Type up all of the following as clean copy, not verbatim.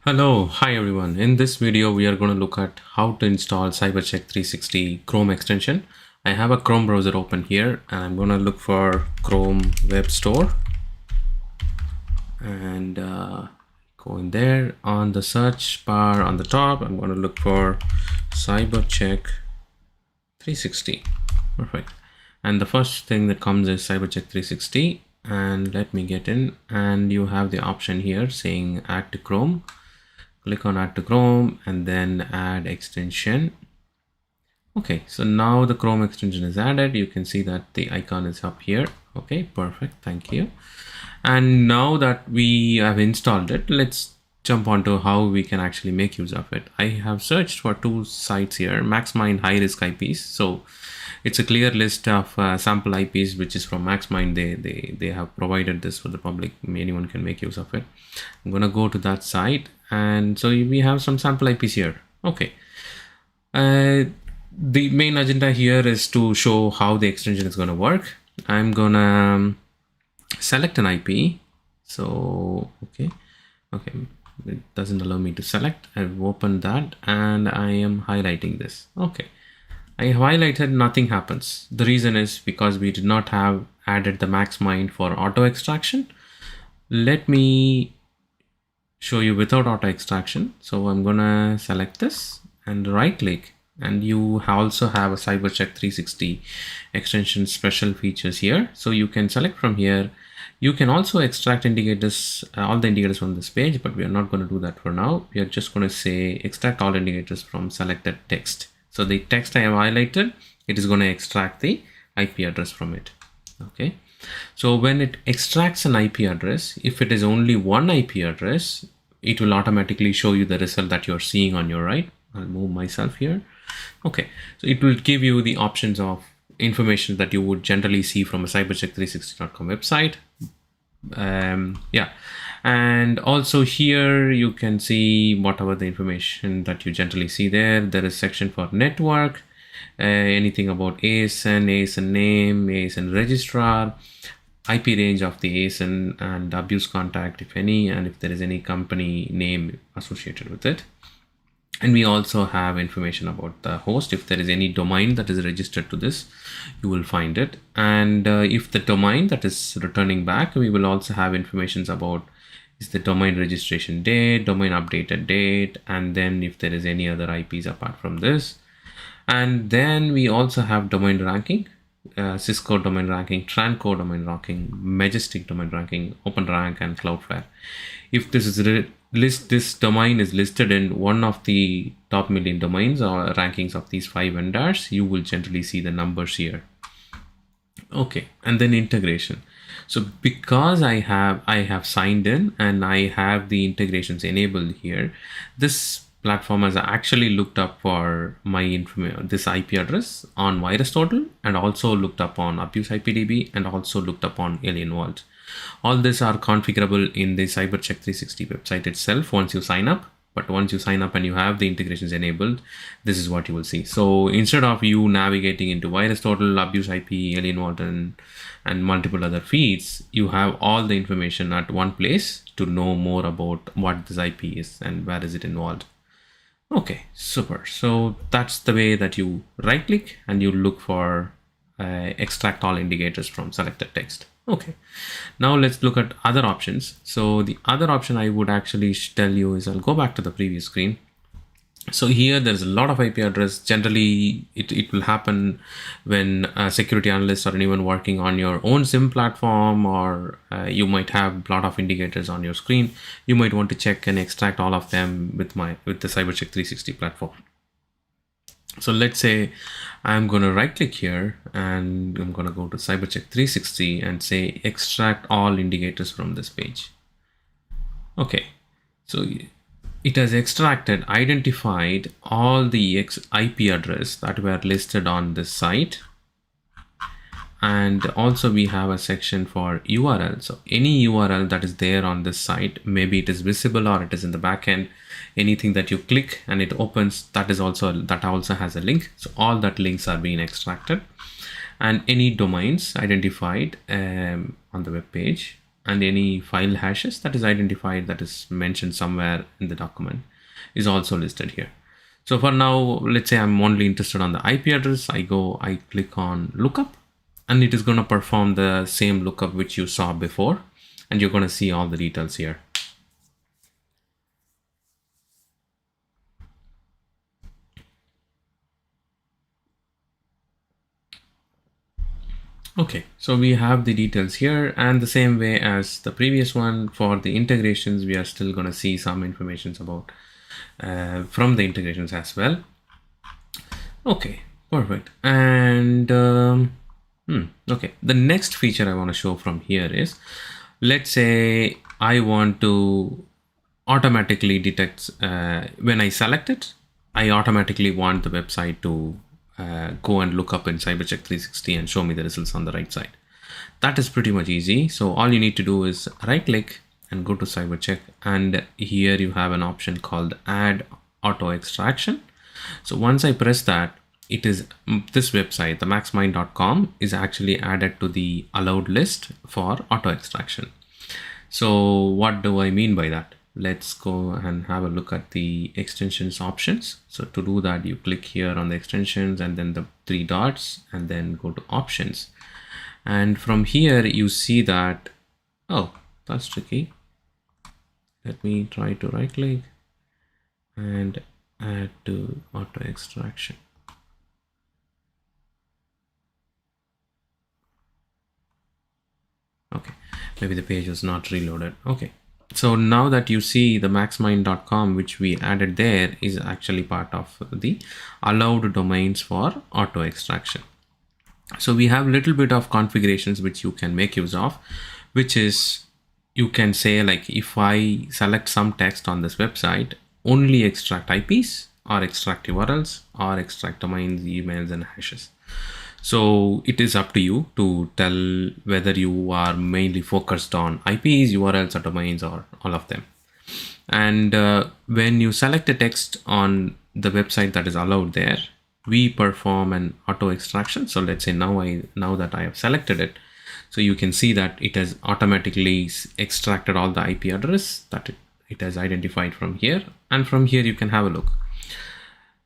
Hello, hi everyone. In this video, we are going to look at how to install Cybercheck360 Chrome extension. I have a Chrome browser open here and I'm going to look for Chrome Web Store and go in there. On the search bar on the top, I'm going to look for Cybercheck360. Perfect. And the first thing that comes is Cybercheck360, and let me get in, and you have the option here saying add to Chrome. Click on add to Chrome and then add extension. Okay, so now the Chrome extension is added. You can see that the icon is up here. Okay, perfect. Thank you. And now that we have installed it, let's jump onto how we can actually make use of it. I have searched for two sites here, MaxMind high risk IPs. So it's a clear list of sample IPs, which is from MaxMind. They have provided this for the public. Anyone can make use of it. I'm going to go to that site. And so we have some sample IPs here. Okay. The main agenda here is to show how the extension is going to work. I'm going to select an IP. So, okay. It doesn't allow me to select. I've opened that and I am highlighting this. Okay. I have highlighted, nothing happens. The reason is because we did not have added the MaxMind for auto extraction. Let me show you without auto extraction. So I'm gonna select this and right click, and you also have a Cybercheck360 extension special features here. So you can select from here. You can also extract indicators, all the indicators from this page, but we are not going to do that for now. We are just going to say extract all indicators from selected text. So the text I have highlighted, it is going to extract the IP address from it. Okay. So when it extracts an IP address, if it is only one IP address, it will automatically show you the result that you're seeing on your right. I'll move myself here. Okay. So it will give you the options of information that you would generally see from a cybercheck360.com website. Yeah. And also here you can see whatever the information that you generally see there. There is section for network, anything about ASN name, ASN registrar, IP range of the ASN and abuse contact, if any, and if there is any company name associated with it. And we also have information about the host. If there is any domain that is registered to this, you will find it. And if the domain that is returning back, we will also have information about is the domain registration date, domain updated date, and then if there is any other IPs apart from this. And then we also have domain ranking, Cisco domain ranking, Tranco domain ranking, Majestic domain ranking, OpenRank, and Cloudflare. If this is this domain is listed in one of the top million domains or rankings of these 5 vendors, you will generally see the numbers here. Okay, and then integration. So because I have signed in and I have the integrations enabled here, this platform has actually looked up for my information, this IP address on VirusTotal, and also looked up on Abuse IPDB, and also looked up on Alien Vault. All these are configurable in the Cybercheck360 website itself once you sign up. But once you sign up and you have the integrations enabled, this is what you will see. So instead of you navigating into VirusTotal, Abuse IP, Alien Vault, and multiple other feeds, you have all the information at one place to know more about what this IP is and where is it involved. Okay, super. So that's the way that you right click and you look for extract all indicators from selected text. Okay, now let's look at other options. So the other option I would actually tell you is, I'll go back to the previous screen. So here there's a lot of IP address. Generally, it will happen when a security analyst or anyone working on your own SIM platform, or you might have a lot of indicators on your screen. You might want to check and extract all of them with the Cybercheck360 platform. So let's say I'm going to right click here and I'm going to go to Cybercheck360 and say extract all indicators from this page. Okay, so it has identified all the IP address that were listed on this site. And also we have a section for URL. So any URL that is there on this site, maybe it is visible or it is in the backend, anything that you click and it opens, that also has a link. So all that links are being extracted, and any domains identified on the web page. and any file hashes that is identified, that is mentioned somewhere in the document, is also listed here. So for now, let's say I'm only interested on the IP address. I click on lookup, and it is going to perform the same lookup which you saw before, and you're going to see all the details here. Okay, so we have the details here, and the same way as the previous one, for the integrations, we are still going to see some information about from the integrations as well. Okay, perfect. And okay, the next feature I want to show from here is, let's say I want to automatically detect when I select it, I automatically want the website to go and look up in Cybercheck360 and show me the results on the right side. That is pretty much easy. So all you need to do is right click and go to Cybercheck, and here you have an option called Add Auto Extraction. So once I press that, it is this website, the maxmind.com, is actually added to the allowed list for auto extraction. So what do I mean by that? Let's go and have a look at the extensions options. So to do that, you click here on the extensions and then the three dots, and then go to options. And from here you see that, oh, that's tricky. Let me try to right click and add to auto extraction. Okay, maybe the page was not reloaded. Okay, so now that you see the maxmind.com, which we added there, is actually part of the allowed domains for auto extraction. So we have a little bit of configurations which you can make use of, which is, you can say, like, if I select some text on this website, only extract IPs or extract URLs or extract domains, emails and hashes. So it is up to you to tell whether you are mainly focused on IPs, URLs or domains, or all of them. And when you select a text on the website that is allowed there, we perform an auto extraction. So let's say now that I have selected it, so you can see that it has automatically extracted all the IP address that it has identified from here, and from here you can have a look.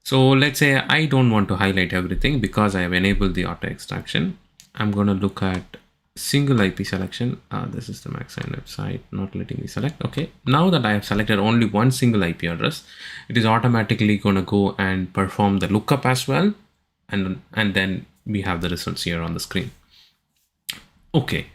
So let's say I don't want to highlight everything because I have enabled the auto extraction. I'm going to look at single IP selection. This is the Maxine website, not letting me select. Okay, now that I have selected only one single IP address, it is automatically going to go and perform the lookup as well. And then we have the results here on the screen. Okay,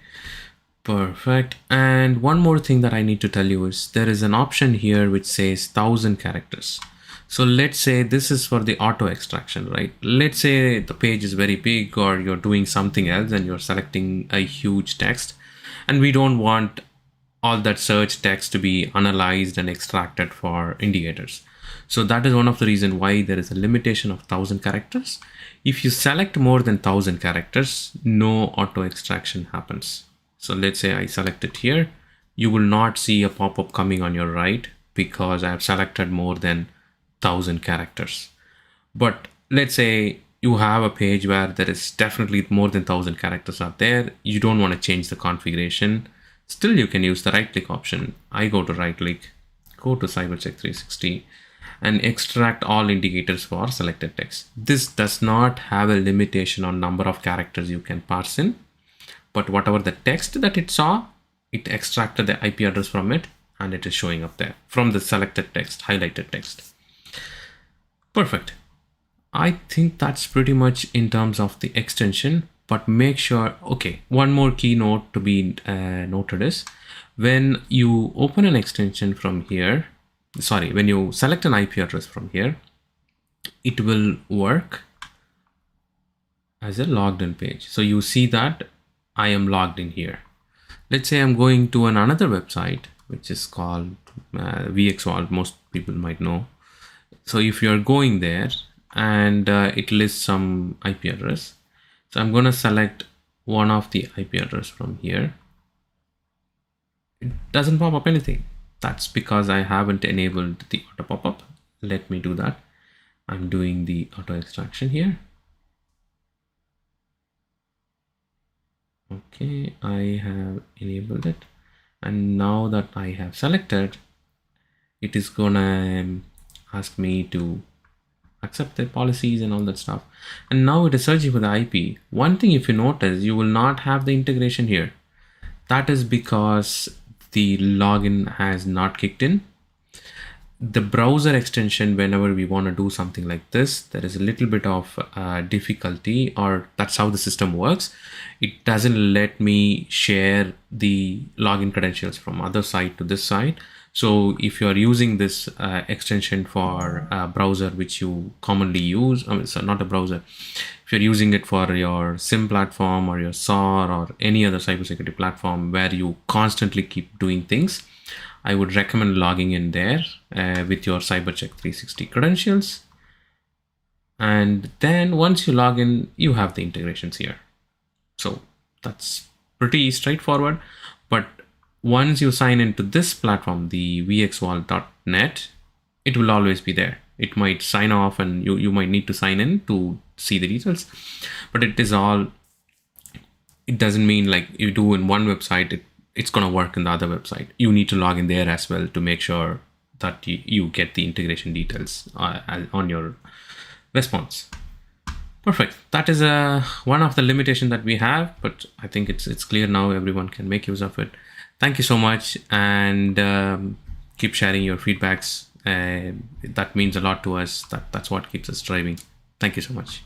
perfect. And one more thing that I need to tell you is there is an option here which says 1000 characters. So let's say this is for the auto extraction, right? Let's say the page is very big, or you're doing something else and you're selecting a huge text, and we don't want all that search text to be analyzed and extracted for indicators. So that is one of the reasons why there is a limitation of 1000 characters. If you select more than 1000 characters, no auto extraction happens. So let's say I select it here, you will not see a pop-up coming on your right because I have selected more than 1000 characters. But let's say you have a page where there is definitely more than 1000 characters out there, you don't want to change the configuration, still you can use the right click option. I go to right click, go to Cybercheck360 and extract all indicators for selected text. This does not have a limitation on number of characters you can parse in, but whatever the text that it saw, it extracted the IP address from it, and it is showing up there from the selected text, highlighted text. Perfect. I think that's pretty much in terms of the extension, but make sure, okay, one more key note to be noted is, when you open an extension from here, when you select an IP address from here, it will work as a logged in page. So you see that I am logged in here. Let's say I'm going to another website, which is called VxVault, most people might know. So if you're going there and it lists some IP address, so I'm going to select one of the IP address from here. It doesn't pop up anything. That's because I haven't enabled the auto pop-up. Let me do that. I'm doing the auto extraction here. Okay, I have enabled it. And now that I have selected, it is gonna ask me to accept the policies and all that stuff. And now it is searching for the IP. One thing, if you notice, you will not have the integration here. That is because the login has not kicked in. The browser extension, whenever we want to do something like this, there is a little bit of difficulty, or that's how the system works. It doesn't let me share the login credentials from other side to this side. So if you're using this extension for a browser which you commonly use, I mean, so not a browser, if you're using it for your SIM platform or your SOAR or any other cybersecurity platform where you constantly keep doing things, I would recommend logging in there with your Cybercheck360 credentials. And then once you log in, you have the integrations here. So that's pretty straightforward. But once you sign into this platform, the vxvault.net, it will always be there. It might sign off and you might need to sign in to see the details. But it doesn't mean like you do in one website, it's going to work in the other website. You need to log in there as well to make sure that you get the integration details on your response. Perfect. That is one of the limitations that we have, but I think it's clear now. Everyone can make use of it. Thank you so much, and keep sharing your feedbacks. That means a lot to us. That's what keeps us driving. Thank you so much.